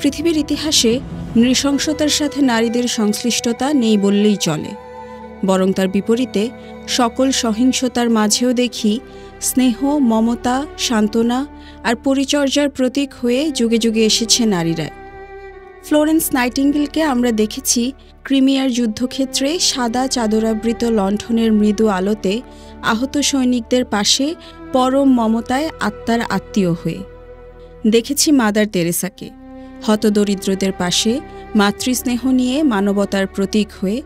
পৃথিবীর ইতিহাসে নৃশংসতার সাথে নারীদের সংশ্লিষ্টতা নেই বললেই চলে, বরং তার বিপরীতে সকল সহিংসতার মাঝেও দেখি স্নেহ, মমতা, সান্ত্বনা আর পরিচর্যার প্রতীক হয়ে যুগে যুগে এসেছে নারীরা। ফ্লোরেন্স নাইটিঙ্গেলকে আমরা দেখেছি ক্রিমিয়ার যুদ্ধক্ষেত্রে সাদা চাদরাবৃত লণ্ঠনের মৃদু আলোতে আহত সৈনিকদের পাশে পরম মমতায় আত্মার আত্মীয় হয়ে। দেখেছি মাদার তেরেসাকে হতদরিদ্রদের পাশে মাতৃস্নেহ নিয়ে মানবতার প্রতীক হয়ে,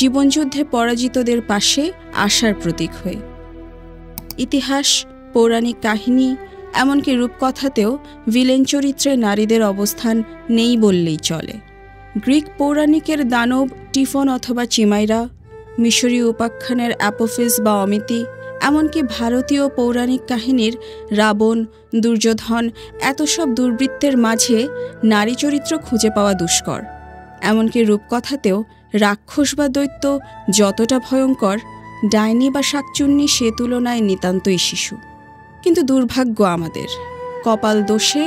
জীবনযুদ্ধে পরাজিতদের পাশে আশার প্রতীক হয়ে। ইতিহাস, পৌরাণিক কাহিনী, এমনকি রূপকথাতেও ভিলেন চরিত্রে নারীদের অবস্থান নেই বললেই চলে। গ্রিক পৌরাণিকের দানব টিফন অথবা চিমাইরা, মিশরীয় উপাখ্যানের অ্যাপোফিস বা অমিতি, এমনকি ভারতীয় পৌরাণিক কাহিনীর রাবণ, দুর্যোধন, এত সব দুর্বৃত্তের মাঝে নারী চরিত্র খুঁজে পাওয়া দুষ্কর। এমনকি রূপকথাতেও রাক্ষস বা দৈত্য যতটা ভয়ঙ্কর, ডাইনি বা শাকচুন্নি সে তুলনায় নিতান্তই শিশু। কিন্তু দুর্ভাগ্য আমাদের, কপাল দোষে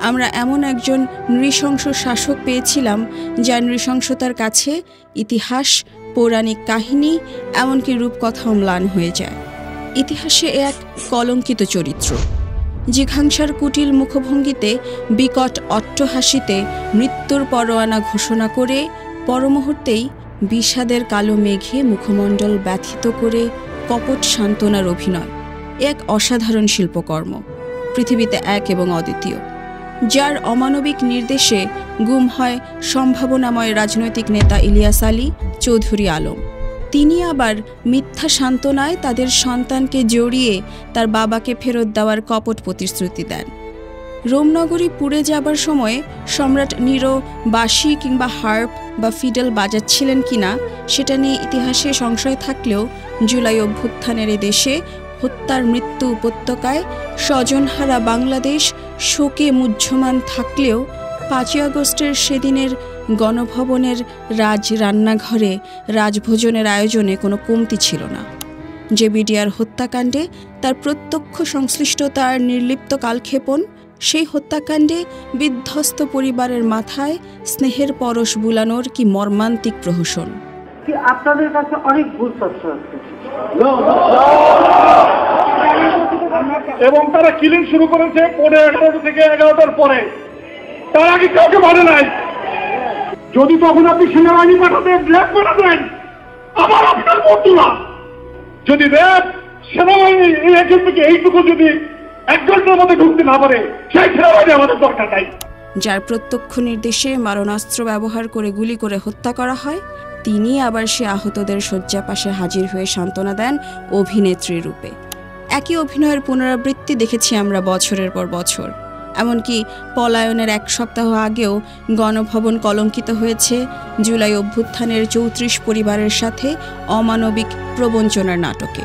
আমরা এমন একজন নৃশংস শাসক পেয়েছিলাম যার নৃশংসতার কাছে ইতিহাস, পৌরাণিক কাহিনী, এমনকি রূপকথাও ম্লান হয়ে যায়। ইতিহাসে এক কলঙ্কিত চরিত্র, জিঘাংসার কুটিল মুখভঙ্গিতে, বিকট অট্টহাসিতে মৃত্যুর পরোয়ানা ঘোষণা করে পরমুহূর্তেই বিষাদের কালো মেঘে মুখমণ্ডল ব্যথিত করে কপট সান্ত্বনার অভিনয়। এক অসাধারণ শিল্পকর্ম, পৃথিবীতে এক এবং অদ্বিতীয়, যার অমানবিক নির্দেশে গুম হয় সম্ভাবনাময় রাজনৈতিক নেতা ইলিয়াস আলী, চৌধুরী আলম। তিনি আবার মিথ্যা সান্ত্বনায় তাদের সন্তানকে জড়িয়ে তার বাবাকে ফেরত দেওয়ার কপট প্রতিশ্রুতি দেন। রোমনগরী পুড়ে যাবার সময়ে সম্রাট নিরো বাঁশি কিংবা হার্প বা ফিডেল বাজাচ্ছিলেন কিনা সেটা নিয়ে ইতিহাসে সংশয় থাকলেও জুলাই অভ্যুত্থানের এ দেশে হত্যার মৃত্যু উপত্যকায় স্বজনহারা বাংলাদেশ শোকে মুহ্যমান থাকলেও 5ই আগস্টের সেদিনের গণভবনের রাজ রান্নাঘরে রাজভোজনের আয়োজনে কোনো কমতি ছিল না। জেবিডিআর হত্যাকাণ্ডে তার প্রত্যক্ষ সংশ্লিষ্টতার নির্লিপ্ত কালক্ষেপণ, সেই হত্যাকাণ্ডে বিধ্বস্ত পরিবারের মাথায় স্নেহের পরশ বুলানোর কি মর্মান্তিক প্রহসন। আপনাদের কাছে অনেক ভুল তথ্য আছে এবং তারা কিলিং শুরু করেছে 11:30 থেকে 11টার পরে, তার আগে কাউকে মানে নাই। যদি তখন আপনি সেনাবাহিনী পাঠাতেন, র্যাব পাঠাতেন, আবার আপনার বন্ধুরা যদি র্যাব সেনাবাহিনী এই একজন থেকে এইটুকু যদি 1 ঘন্টার মধ্যে ঢুকতে না পারে, সেই সেনাবাহিনী আমাদের দরকার নাই। যার প্রত্যক্ষ নির্দেশে মারণাস্ত্র ব্যবহার করে গুলি করে হত্যা করা হয়, তিনি আবার সে আহতদের শয্যা পাশে হাজির হয়ে সান্ত্বনা দেন অভিনেত্রী রূপে। একই অভিনয়ের পুনরাবৃত্তি দেখেছি আমরা বছরের পর বছর। এমনকি পলায়নের 1 সপ্তাহ আগেও গণভবন কলঙ্কিত হয়েছে জুলাই অভ্যুত্থানের 34 পরিবারের সাথে অমানবিক প্রবঞ্চনার নাটকে।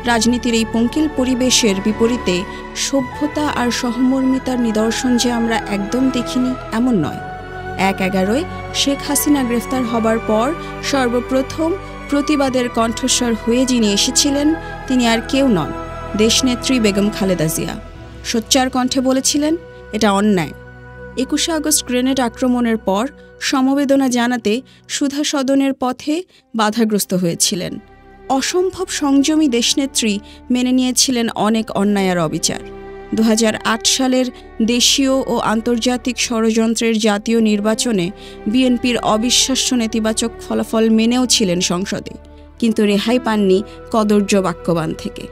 রাজনীতির এই পঙ্কিল পরিবেশের বিপরীতে সভ্যতা আর সহমর্মিতার নিদর্শন যে আমরা একদম দেখিনি এমন নয়। 1/11 শেখ হাসিনা গ্রেফতার হবার পর সর্বপ্রথম প্রতিবাদের কণ্ঠস্বর হয়ে যিনি এসেছিলেন তিনি আর কেউ নন, দেশনেত্রী বেগম খালেদা জিয়া। সোচ্চার কণ্ঠে বলেছিলেন, এটা অন্যায়। 21শে আগস্ট গ্রেনেড আক্রমণের পর সমবেদনা জানাতে সুধা সদনের পথে বাধাগ্রস্ত হয়েছিলেন। অসম্ভব সংযমী দেশনেত্রী মেনে নিয়েছিলেন অনেক অন্যায় আর অবিচার। 2008 সালের দেশীয় ও আন্তর্জাতিক ষড়যন্ত্রের জাতীয় নির্বাচনে বিএনপির অবিশ্বাস্য নেতিবাচক ফলাফল মেনেও ছিলেন সংসদে, কিন্তু রেহাই পাননি কদর্য বাক্যবাণ থেকে।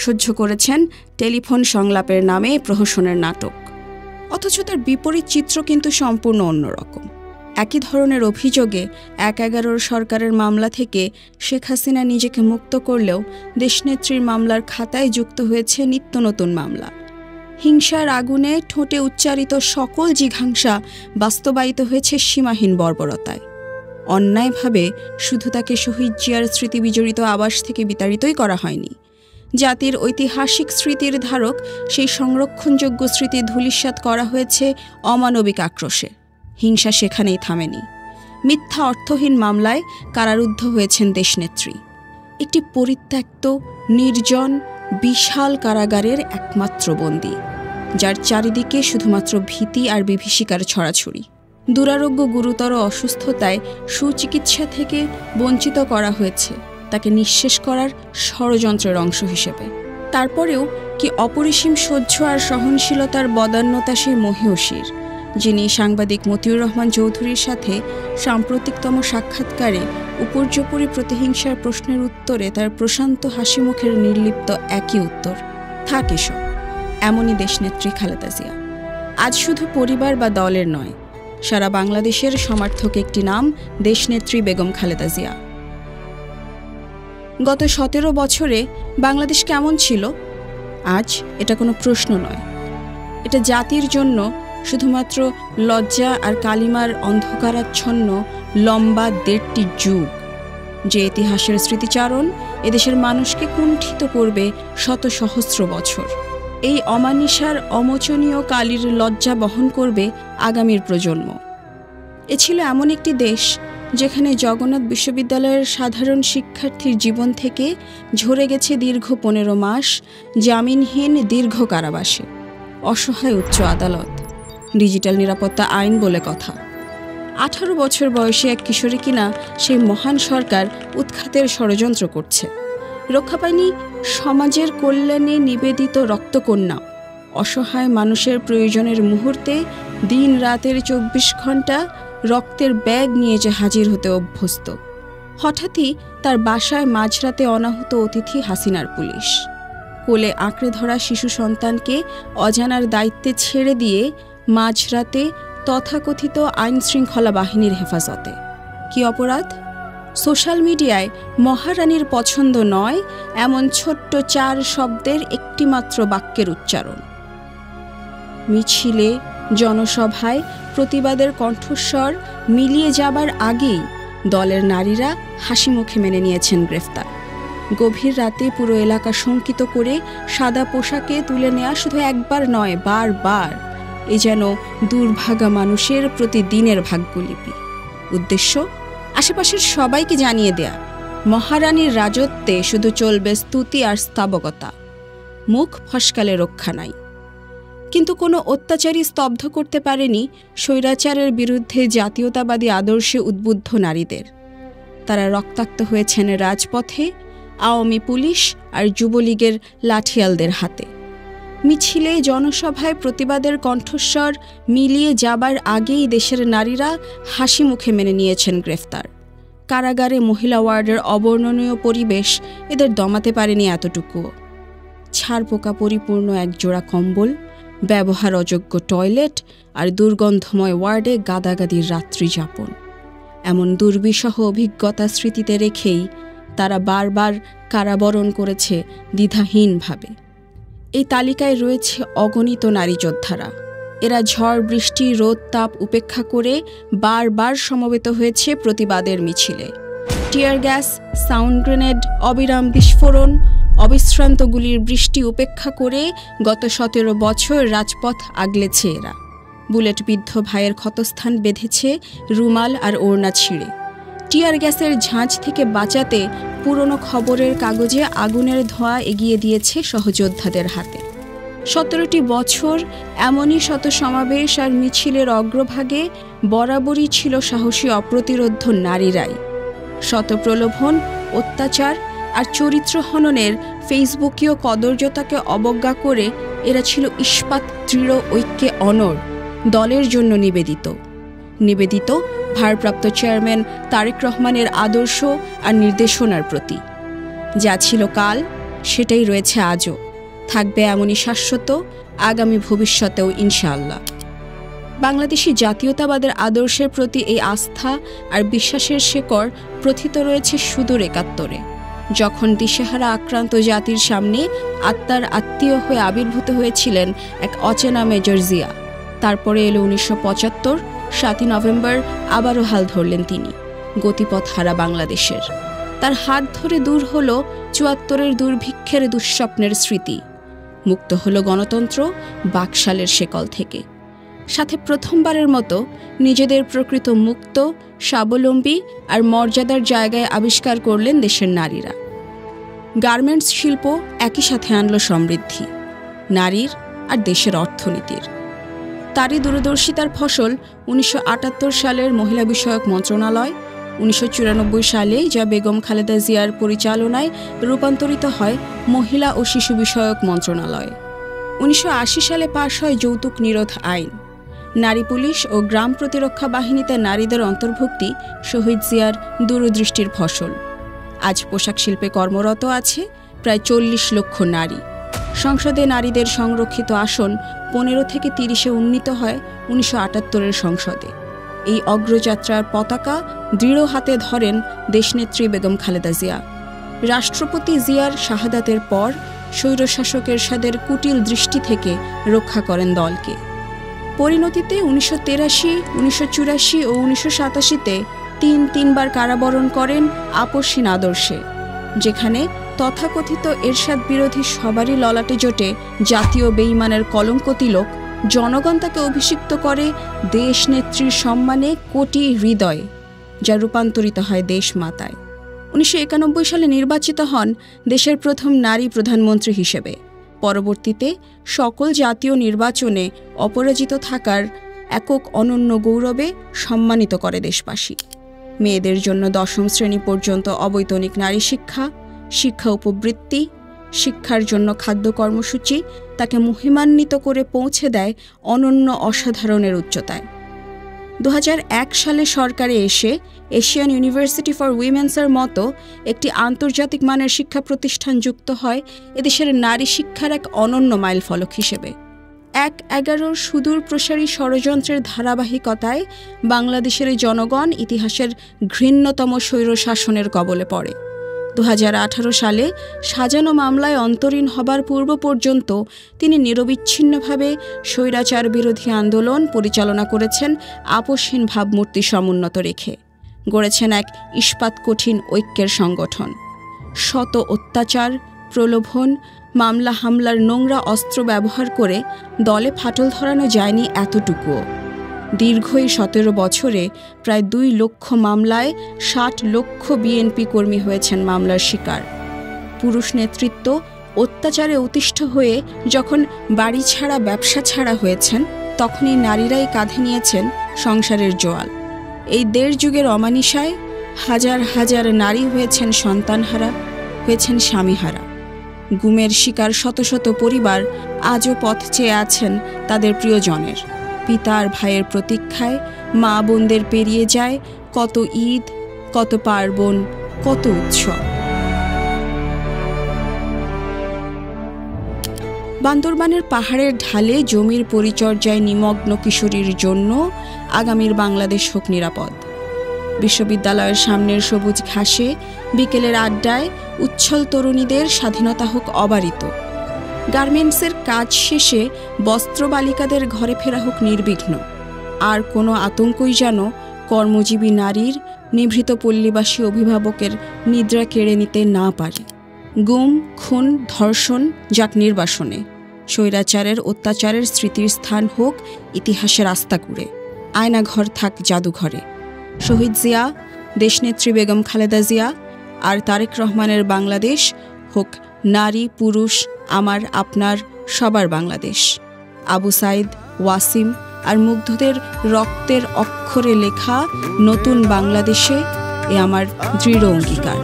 সহ্য করেছেন টেলিফোন সংলাপের নামে প্রহসনের নাটক। অথচ তার বিপরীত চিত্র কিন্তু সম্পূর্ণ অন্যরকম। একই ধরনের অভিযোগে 1/11 সরকারের মামলা থেকে শেখ হাসিনা নিজেকে মুক্ত করলেও দেশনেত্রীর মামলার খাতায় যুক্ত হয়েছে নিত্য নতুন মামলা। হিংসার আগুনে ঠোঁটে উচ্চারিত সকল জিঘাংসা বাস্তবায়িত হয়েছে সীমাহীন বর্বরতায়। অন্যায়ভাবে শুধু তাকে শহীদ জিয়ার স্মৃতি বিজড়িত আবাস থেকে বিতাড়িতই করা হয়নি, জাতির ঐতিহাসিক স্মৃতির ধারক সেই সংরক্ষণযোগ্য স্মৃতি ধূলিসাৎ করা হয়েছে অমানবিক আক্রোশে। হিংসা সেখানেই থামেনি। মিথ্যা অর্থহীন মামলায় কারারুদ্ধ হয়েছেন দেশনেত্রী। একটি পরিত্যক্ত, নির্জন, বিশাল কারাগারের একমাত্র বন্দী। যার চারিদিকে শুধুমাত্র ভীতি আর বিভীষিকার ছড়াছড়ি। দুরারোগ্য গুরুতর অসুস্থতায় সুচিকিৎসা থেকে বঞ্চিত করা হয়েছে তাকে নিঃশেষ করার ষড়যন্ত্রের অংশ হিসেবে। তারপরেও কি অপরিসীম সহ্য আর সহনশীলতার বদান্যতা সেই মহীয়সীর, যিনি সাংবাদিক মতিউর রহমান চৌধুরীর সাথে সাম্প্রতিকতম সাক্ষাৎকারে উপর্যুপরি প্রতিহিংসার প্রশ্নের উত্তরে তার প্রশান্ত হাসিমুখের নির্লিপ্ত একই উত্তর, থাক এসব। এমনই দেশনেত্রী খালেদা জিয়া আজ শুধু পরিবার বা দলের নয়, সারা বাংলাদেশের সমার্থক একটি নাম, দেশনেত্রী বেগম খালেদা জিয়া। গত 17 বছরে বাংলাদেশ কেমন ছিল? আজ এটা কোনো প্রশ্ন নয়, এটা জাতির জন্য শুধুমাত্র লজ্জা আর কালিমার অন্ধকারাচ্ছন্ন লম্বা 1.5টি যুগ, যে ইতিহাসের স্মৃতিচারণ এদেশের মানুষকে কুণ্ঠিত করবে শত সহস্র বছর। এই অমানিসার অমোচনীয় কালির লজ্জা বহন করবে আগামীর প্রজন্ম। এ ছিল এমন একটি দেশ যেখানে জগন্নাথ বিশ্ববিদ্যালয়ের সাধারণ শিক্ষার্থীর জীবন থেকে ঝরে গেছে দীর্ঘ 15 মাস জামিনহীন দীর্ঘ কারাবাসে, অসহায় উচ্চ আদালত, ডিজিটাল নিরাপত্তা আইন বলে কথা। 18 বছর বয়সী এক কিশোরী কিনা সেই মহান সরকার উৎখাতের ষড়যন্ত্র করছে। রক্ষা পায়নি সমাজের কল্যাণে নিবেদিত রক্তকন্যা, অসহায় মানুষের প্রয়োজনের মুহূর্তে দিন রাতের 24 ঘন্টা রক্তের ব্যাগ নিয়ে যে হাজির হতে অভ্যস্ত। হঠাৎই তার বাসায় মাঝরাতে অনাহুত অতিথি হাসিনার পুলিশ, কোলে আঁকড়ে ধরা শিশু সন্তানকে অজানার দায়িত্বে ছেড়ে দিয়ে মাঝরাতে তথাকথিত আইনশৃঙ্খলা বাহিনীর হেফাজতে। কি অপরাধ? সোশ্যাল মিডিয়ায় মহারানীর পছন্দ নয় এমন ছোট্ট 4 শব্দের একটিমাত্র বাক্যের উচ্চারণ। মিছিলে, জনসভায় প্রতিবাদের কণ্ঠস্বর মিলিয়ে যাবার আগেই দলের নারীরা হাসি মুখে মেনে নিয়েছেন গ্রেফতার। গভীর রাতে পুরো এলাকা শঙ্কিত করে সাদা পোশাকে তুলে নেওয়া শুধু একবার নয়, বারবার। এ যেন দুর্ভাগা মানুষের প্রতিদিনের ভাগ্যলিপি। উদ্দেশ্য আশেপাশের সবাইকে জানিয়ে দেয়া, মহারানীর রাজত্বে শুধু চলবে স্তুতি আর স্তাবকতা, মুখ ফসকালে রক্ষা নাই। কিন্তু কোনো অত্যাচারী স্তব্ধ করতে পারেনি স্বৈরাচারের বিরুদ্ধে জাতীয়তাবাদী আদর্শে উদ্বুদ্ধ নারীদের। তারা রক্তাক্ত হয়েছেন রাজপথে, আওয়ামী পুলিশ আর যুবলীগের লাঠিয়ালদের হাতে। মিছিলে, জনসভায় প্রতিবাদের কণ্ঠস্বর মিলিয়ে যাবার আগেই দেশের নারীরা হাসি মুখে মেনে নিয়েছেন গ্রেফতার। কারাগারে মহিলা ওয়ার্ডের অবর্ণনীয় পরিবেশ এদের দমাতে পারেনি এতটুকুও। ছারপোকা পরিপূর্ণ এক জোড়া কম্বল, ব্যবহার অযোগ্য টয়লেট আর দুর্গন্ধময় ওয়ার্ডে গাদাগাদির রাত্রি যাপন, এমন দুর্বিষহ অভিজ্ঞতা স্মৃতিতে রেখেই তারা বারবার কারাবরণ করেছে দ্বিধাহীনভাবে। এই তালিকায় রয়েছে অগণিত নারী যোদ্ধারা। এরা ঝড়, বৃষ্টি, রোদ, তাপ উপেক্ষা করে বারবার সমবেত হয়েছে প্রতিবাদের মিছিলে। টিয়ার গ্যাস, সাউন্ড গ্রেনেড, অবিরাম বিস্ফোরণ, অবিশ্রান্ত গুলির বৃষ্টি উপেক্ষা করে গত 17 বছর রাজপথ আগলেছে এরা। বুলেটবিদ্ধ ভাইয়ের ক্ষতস্থান বেঁধেছে রুমাল আর ওড়না ছিঁড়ে। টিয়ার গ্যাসের ঝাঁঝ থেকে বাঁচাতে পুরনো খবরের কাগজে আগুনের ধোঁয়া এগিয়ে দিয়েছে সহযোদ্ধাদের হাতে। 17টি বছর এমনই শত সমাবেশ আর মিছিলের অগ্রভাগে বরাবরই ছিল সাহসী অপ্রতিরোধ্য নারীরাই। শত প্রলোভন, অত্যাচার আর চরিত্র হননের ফেসবুকীয় কদর্যতাকে অবজ্ঞা করে এরা ছিল ইস্পাত দৃঢ় ঐক্যে অনড়, দলের জন্য নিবেদিত ভারপ্রাপ্ত চেয়ারম্যান তারেক রহমানের আদর্শ আর নির্দেশনার প্রতি। যা ছিল কাল সেটাই রয়েছে আজও, থাকবে এমনই শাশ্বত আগামী ভবিষ্যতেও ইনশাআল্লাহ। বাংলাদেশি জাতীয়তাবাদের আদর্শের প্রতি এই আস্থা আর বিশ্বাসের শেকড় প্রথিত রয়েছে সুদূর ৭১-এ, যখন দিশেহারা আক্রান্ত জাতির সামনে আত্মার আত্মীয় হয়ে আবির্ভূত হয়েছিলেন এক অচেনা মেজর জিয়া। তারপরে এলো ১৯৭৫, ৭ই নভেম্বর আবারও হাল ধরলেন তিনি, গতিপথ হারা বাংলাদেশের। তার হাত ধরে দূর হলো ৭৪-এর দুর্ভিক্ষের দুঃস্বপ্নের স্মৃতি, মুক্ত হলো গণতন্ত্র বাকশালের শেকল থেকে। সাথে প্রথমবারের মতো নিজেদের প্রকৃত মুক্ত, স্বাবলম্বী আর মর্যাদার জায়গায় আবিষ্কার করলেন দেশের নারীরা। গার্মেন্টস শিল্প একই সাথে আনলো সমৃদ্ধি। নারীর আর দেশের অর্থনীতির। তারই দূরদর্শিতার ফসল 1978 সালের মহিলা বিষয়ক মন্ত্রণালয়, 1994 সালে যা বেগম খালেদা জিয়ার পরিচালনায় রূপান্তরিত হয় মহিলা ও শিশু বিষয়ক মন্ত্রণালয়। 1980 সালে পাশ হয় যৌতুক নিরোধ আইন। নারী পুলিশ ও গ্রাম প্রতিরক্ষা বাহিনীতে নারীদের অন্তর্ভুক্তি শহীদ জিয়ার দূরদৃষ্টির ফসল। আজ পোশাক শিল্পে কর্মরত আছে প্রায় 40 লক্ষ নারী। সংসদে নারীদের সংরক্ষিত আসন 15 থেকে 30-এ উন্নীত হয় 1978 সংসদে। এই অগ্রযাত্রার পতাকা দৃঢ় হাতে ধরেন দেশনেত্রী বেগম খালেদা জিয়া। রাষ্ট্রপতি জিয়ার শাহাদাতের পর স্বৈরশাসক এরশাদের কুটিল দৃষ্টি থেকে রক্ষা করেন দলকে। পরিণতিতে 1983, 1984 ও 1987-তে তিনবার কারাবরণ করেন আপসহীন আদর্শে, যেখানে তথাকথিত এরশাদ বিরোধী সবারই ললাটে জোটে জাতীয় বেঈমানের কলঙ্ক তিলক। জনগণ তাকে অভিষিক্ত করে দেশনেত্রীর সম্মানে কোটি হৃদয়ে, যা রূপান্তরিত হয় দেশমাতায়। 1991 সালে নির্বাচিত হন দেশের প্রথম নারী প্রধানমন্ত্রী হিসেবে। পরবর্তীতে সকল জাতীয় নির্বাচনে অপরাজিত থাকার একক অনন্য গৌরবে সম্মানিত করে দেশবাসী। মেয়েদের জন্য 10ম শ্রেণী পর্যন্ত অবৈতনিক নারী শিক্ষা, শিক্ষা উপবৃত্তি, শিক্ষার জন্য খাদ্য কর্মসূচি তাকে মহিমান্বিত করে পৌঁছে দেয় অনন্য অসাধারণের উচ্চতায়। 2001 সালে সরকারে এসে এশিয়ান ইউনিভার্সিটি ফর উইমেন্সের মতো একটি আন্তর্জাতিক মানের শিক্ষা প্রতিষ্ঠান যুক্ত হয় এদেশের নারী শিক্ষার এক অনন্য মাইলফলক হিসেবে। 1-11 সুদূর প্রসারী ষড়যন্ত্রের ধারাবাহিকতায় বাংলাদেশের জনগণ ইতিহাসের ঘৃণ্যতম স্বৈরশাসনের কবলে পড়ে। 2018 সালে সাজানো মামলায় অন্তরীণ হবার পূর্ব পর্যন্ত তিনি নিরবিচ্ছিন্নভাবে স্বৈরাচার বিরোধী আন্দোলন পরিচালনা করেছেন আপসহীন ভাবমূর্তি সমুন্নত রেখে। গড়েছেন এক ইস্পাত কঠিন ঐক্যের সংগঠন। শত অত্যাচার, প্রলোভন, মামলা হামলার নোংরা অস্ত্র ব্যবহার করে দলে ফাটল ধরানো যায়নি এতটুকুও। দীর্ঘ এই 17 বছরে প্রায় 2 লক্ষ মামলায় 60 লক্ষ বিএনপি কর্মী হয়েছেন মামলার শিকার। পুরুষ নেতৃত্ব অত্যাচারে অতিষ্ঠ হয়ে যখন বাড়ি ছাড়া ব্যবসা ছাড়া হয়েছেন, তখনই নারীরাই কাঁধে নিয়েছেন সংসারের জোয়াল। এই 1.5 যুগের অমানিসায় হাজার হাজার নারী হয়েছেন সন্তানহারা, হয়েছেন স্বামীহারা। গুমের শিকার শত শত পরিবার আজও পথ চেয়ে আছেন তাদের প্রিয়জনের। পিতার ভাইয়ের প্রতীক্ষায় মা বোনদের পেরিয়ে যায় কত ঈদ, কত পার্বণ, কত উৎসব। বান্দরবানের পাহাড়ের ঢালে জমির পরিচর্যায় নিমগ্ন কিশোরীর জন্য আগামীর বাংলাদেশ হোক নিরাপদ। বিশ্ববিদ্যালয়ের সামনের সবুজ ঘাসে বিকেলের আড্ডায় উচ্ছল তরুণীদের স্বাধীনতা হোক অবারিত। গার্মেন্টসের কাজ শেষে বস্ত্র বালিকাদের ঘরে ফেরা হোক নির্বিঘ্ন। আর কোনো আতঙ্কই যেন কর্মজীবী নারীর, নিভৃত পল্লীবাসী অভিভাবকের নিদ্রা কেড়ে নিতে না পারে। গুম, খুন, ধর্ষণ যাক নির্বাসনে। স্বৈরাচারের অত্যাচারের স্মৃতির স্থান হোক ইতিহাসের আস্তাকুড়ে। আয়নাঘর থাক জাদুঘরে। শহীদ জিয়া, দেশনেত্রী বেগম খালেদা জিয়া আর তারেক রহমানের বাংলাদেশ হোক নারী, পুরুষ, আমার, আপনার, সবার বাংলাদেশ। আবু সাইদ, ওয়াসিম আর মুগ্ধদের রক্তের অক্ষরে লেখা নতুন বাংলাদেশে এ আমার দৃঢ় অঙ্গীকার।